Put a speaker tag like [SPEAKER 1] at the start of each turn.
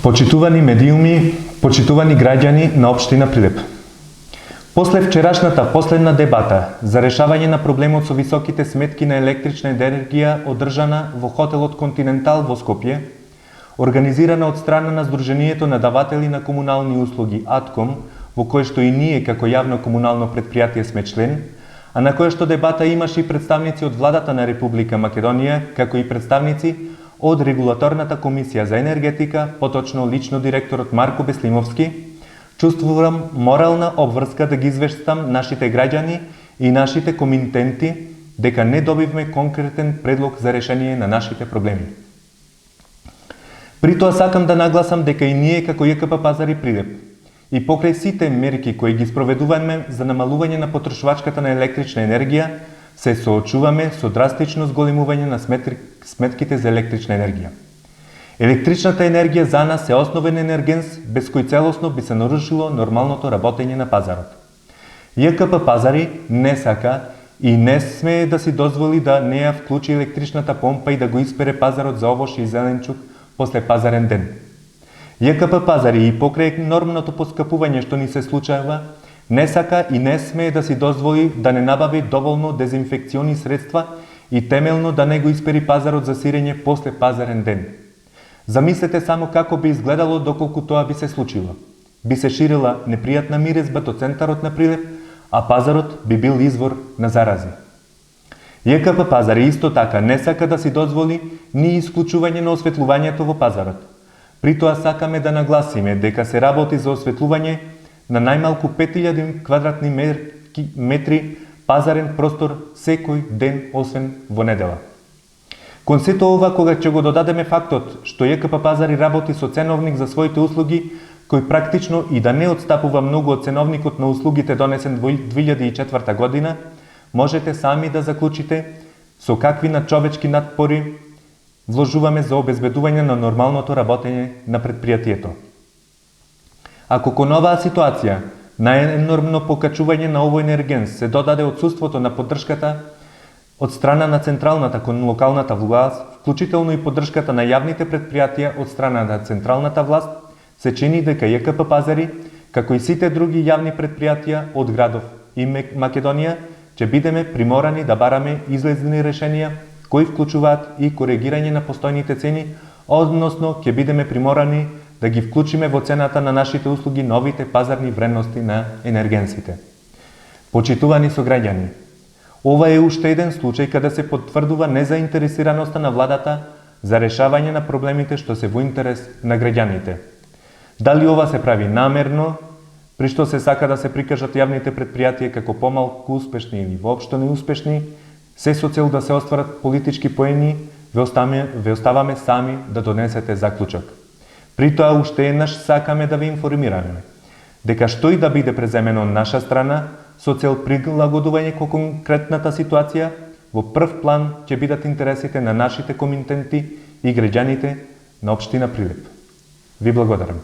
[SPEAKER 1] Почитувани медиуми, почитувани граѓани на општина Прилеп. После вчерашната последна дебата за решавање на проблемот со високите сметки на електрична енергија одржана во хотелот Континентал во Скопје, организирана од страна на Сдруженијето на даватели на комунални услуги АТКОМ, во кое што и ние како јавно комунално предпријатие сме член, а на која што дебата имаше и представници од владата на Република Македонија, како и представници од Регулаторната комисија за енергетика, поточно лично директорот Марко Беслимовски, чувствувам морална обврска да ги извештам нашите граѓани и нашите комитенти дека не добивме конкретен предлог за решение на нашите проблеми. При тоа сакам да нагласам дека и ние како ЈКП Пазари Прилеп и покрај сите мерки кои ги спроведуваме за намалување на потрошувачката на електрична енергија, се соочуваме со драстично зголемување на сметките за електрична енергија. Електричната енергија за нас е основен енергенс без кој целосно би се нарушило нормалното работење на пазарот. ЈКП Пазари не сака и не смее да си дозволи да не ја вклучи електричната помпа и да го испере пазарот за овош и зеленчук после пазарен ден. ЈКП Пазари и покрај нормалното поскапување што ни се случува, не сака и не смее да си дозволи да не набави доволно дезинфекциони средства и темелно да не го испери пазарот за сирење после пазарен ден. Замислете само како би изгледало доколку тоа би се случило. Би се ширила непријатна мирезба до центарот на Прилеп, а пазарот би бил извор на зарази. ЈКП Пазари исто така не сака да си дозволи ни исклучување на осветлувањето во пазарот. При тоа сакаме да нагласиме дека се работи за осветлување на најмалку 5000 квадратни метри пазарен простор секој ден освен во недела. Кон сето ова, кога ќе го додадеме фактот што ЈКП Пазари работи со ценовник за своите услуги, кој практично и да не отстапува многу од ценовникот на услугите донесен во 2004 година, можете сами да заклучите со какви надчовечки надпори вложуваме за обезбедување на нормалното работење на предпријатието. Ако кон оваа ситуација, на енормно покачување на овој енергенс се додаде отсуството на поддршката од страна на централната кон локалната власт, вклучително и поддршката на јавните предпријатија од страна на централната власт, се чини дека ЈКП Пазари, како и сите други јавни предпријатија од градов и Македонија, ќе бидеме приморани да бараме излезни решенија кои вклучуваат и коригирање на постојните цени, односно ќе бидеме приморани да ги вклучиме во цената на нашите услуги новите пазарни вредности на енергенсите. Почитувани сограѓани, ова е уште еден случај каде се потврдува незаинтересираноста на владата за решавање на проблемите што се во интерес на граѓаните. Дали ова се прави намерно, при што се сака да се прикажат јавните предпријатија како помалку успешни или воопшто неуспешни, се со цел да се остварат политички поени, ве оставаме сами да донесете заклучок. При тоа уште еднаш сакаме да ве информираме дека што и да биде преземено од наша страна со цел прилагодување кон конкретната ситуација, во прв план ќе бидат интересите на нашите комитенти и граѓаните на општина Прилеп. Ви благодарам.